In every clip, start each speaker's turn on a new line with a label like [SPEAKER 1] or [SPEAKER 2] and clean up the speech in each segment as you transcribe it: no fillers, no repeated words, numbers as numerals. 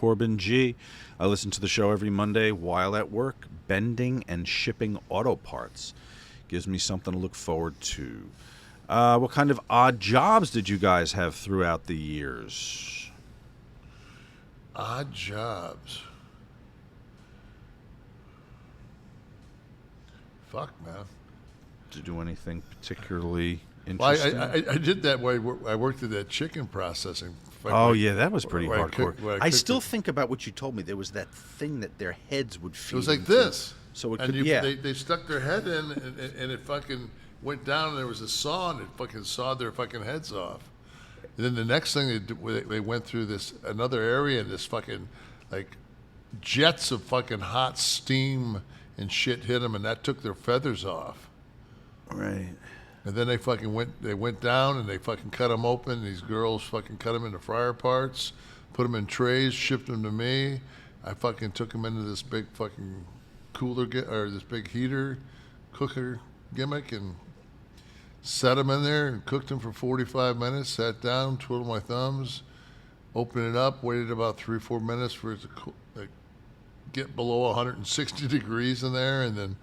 [SPEAKER 1] Corbin G. I listen to the show every Monday while at work, bending and shipping auto parts. Gives me something to look forward to. What kind of odd jobs did you guys have throughout the years?
[SPEAKER 2] Odd jobs. Fuck, man.
[SPEAKER 1] Did you do anything particularly
[SPEAKER 2] Well,
[SPEAKER 1] interesting?
[SPEAKER 2] I did that way. I worked at that chicken processing.
[SPEAKER 1] Oh, yeah, that was pretty
[SPEAKER 2] where I
[SPEAKER 1] hardcore.
[SPEAKER 2] cooked- where I
[SPEAKER 1] I
[SPEAKER 2] cooked
[SPEAKER 1] still
[SPEAKER 2] it.
[SPEAKER 1] think about what you told me. There was that thing that their heads would feed
[SPEAKER 2] It was like
[SPEAKER 1] into.
[SPEAKER 2] this.
[SPEAKER 1] So it
[SPEAKER 2] and
[SPEAKER 1] could, yeah.
[SPEAKER 2] they stuck their head in, and it fucking went down, and there was a saw, and it fucking sawed their fucking heads off. And then the next thing they went through another area, and this fucking, like, jets of fucking hot steam and shit hit them, and that took their feathers off.
[SPEAKER 1] Right.
[SPEAKER 2] And then they went down and they fucking cut them open. These girls fucking cut them into fryer parts, put them in trays, shipped them to me. I fucking took them into this big fucking this big heater, cooker gimmick, and set them in there and cooked them for 45 minutes, sat down, twiddled my thumbs, opened it up, waited about 3-4 minutes for it to get below 160 degrees in there, and then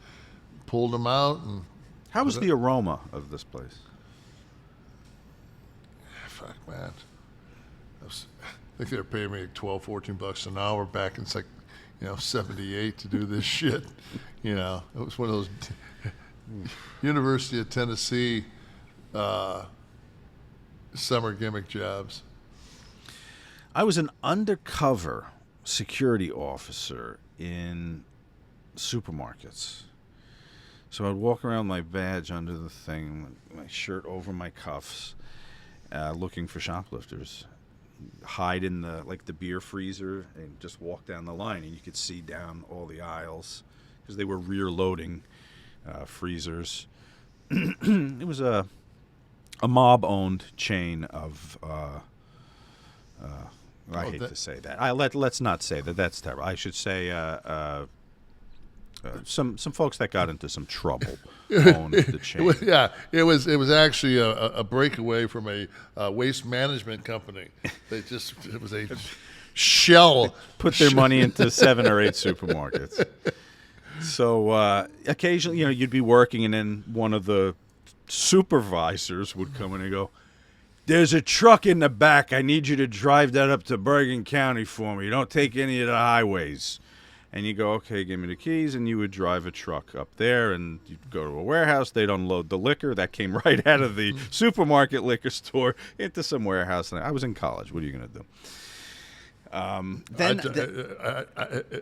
[SPEAKER 2] pulled them out. And
[SPEAKER 1] How was the aroma of this place?
[SPEAKER 2] fuck, man. I think they were paying me like $12-14 an hour back in 78 to do this shit. It was one of those University of Tennessee summer gimmick jobs.
[SPEAKER 1] I was an undercover security officer in supermarkets. So I'd walk around with my badge under the thing, my shirt over my cuffs, looking for shoplifters. Hide in the beer freezer and just walk down the line, and you could see down all the aisles because they were rear loading freezers. It was a mob owned chain of I hate to say that. Let's not say that. That's terrible. I should say some folks that got into some trouble owned the chain.
[SPEAKER 2] It was actually a breakaway from a waste management company. It was a shell.
[SPEAKER 1] Put their money into 7 or 8 supermarkets. So occasionally, you'd be working, and then one of the supervisors would come in and go, "There's a truck in the back. I need you to drive that up to Bergen County for me. Don't take any of the highways." And you go, "Okay, give me the keys," and you would drive a truck up there, and you'd go to a warehouse. They'd unload the liquor that came right out of the supermarket liquor store into some warehouse. And I was in college. What are you going to do?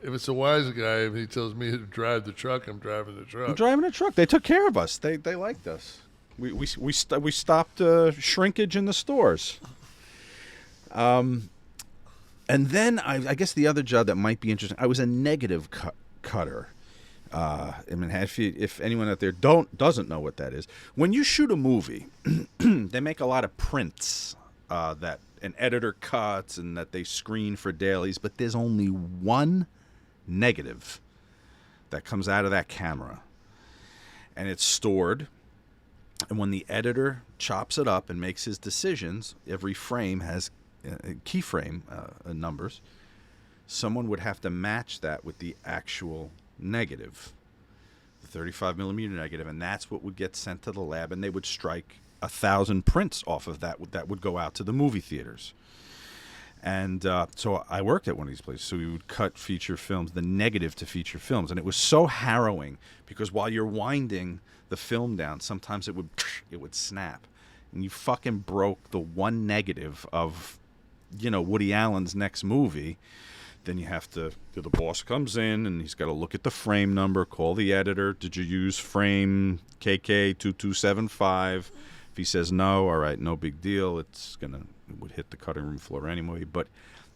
[SPEAKER 2] If it's a wise guy, if he tells me to drive the truck, I'm driving the truck.
[SPEAKER 1] I'm driving a truck. They took care of us. They liked us. We stopped shrinkage in the stores. And then I guess the other job that might be interesting, I was a negative cutter. If anyone out there doesn't know what that is, when you shoot a movie, they make a lot of prints that an editor cuts and that they screen for dailies, but there's only one negative that comes out of that camera, and it's stored. And when the editor chops it up and makes his decisions, every frame has keyframe numbers. Someone would have to match that with the actual negative, the 35 millimeter negative, and that's what would get sent to the lab, and they would strike 1,000 prints off of that would go out to the movie theaters. And so I worked at one of these places. So we would cut feature films, the negative to feature films, and it was so harrowing because while you're winding the film down, sometimes it would snap, and you fucking broke the one negative of Woody Allen's next movie. Then you have to, the boss comes in and he's got to look at the frame number, call the editor. Did you use frame KK2275? If he says no, all right, no big deal. It would hit the cutting room floor anyway. But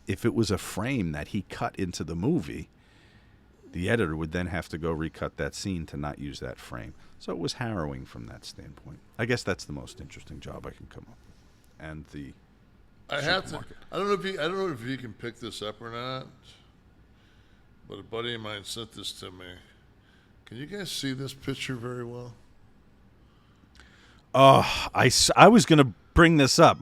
[SPEAKER 1] if it was a frame that he cut into the movie, the editor would then have to go recut that scene to not use that frame. So it was harrowing from that standpoint. I guess that's the most interesting job I can come up with. And the
[SPEAKER 2] I don't know if you can pick this up or not, but a buddy of mine sent this to me. Can you guys see this picture very well?
[SPEAKER 1] I was going to bring this up.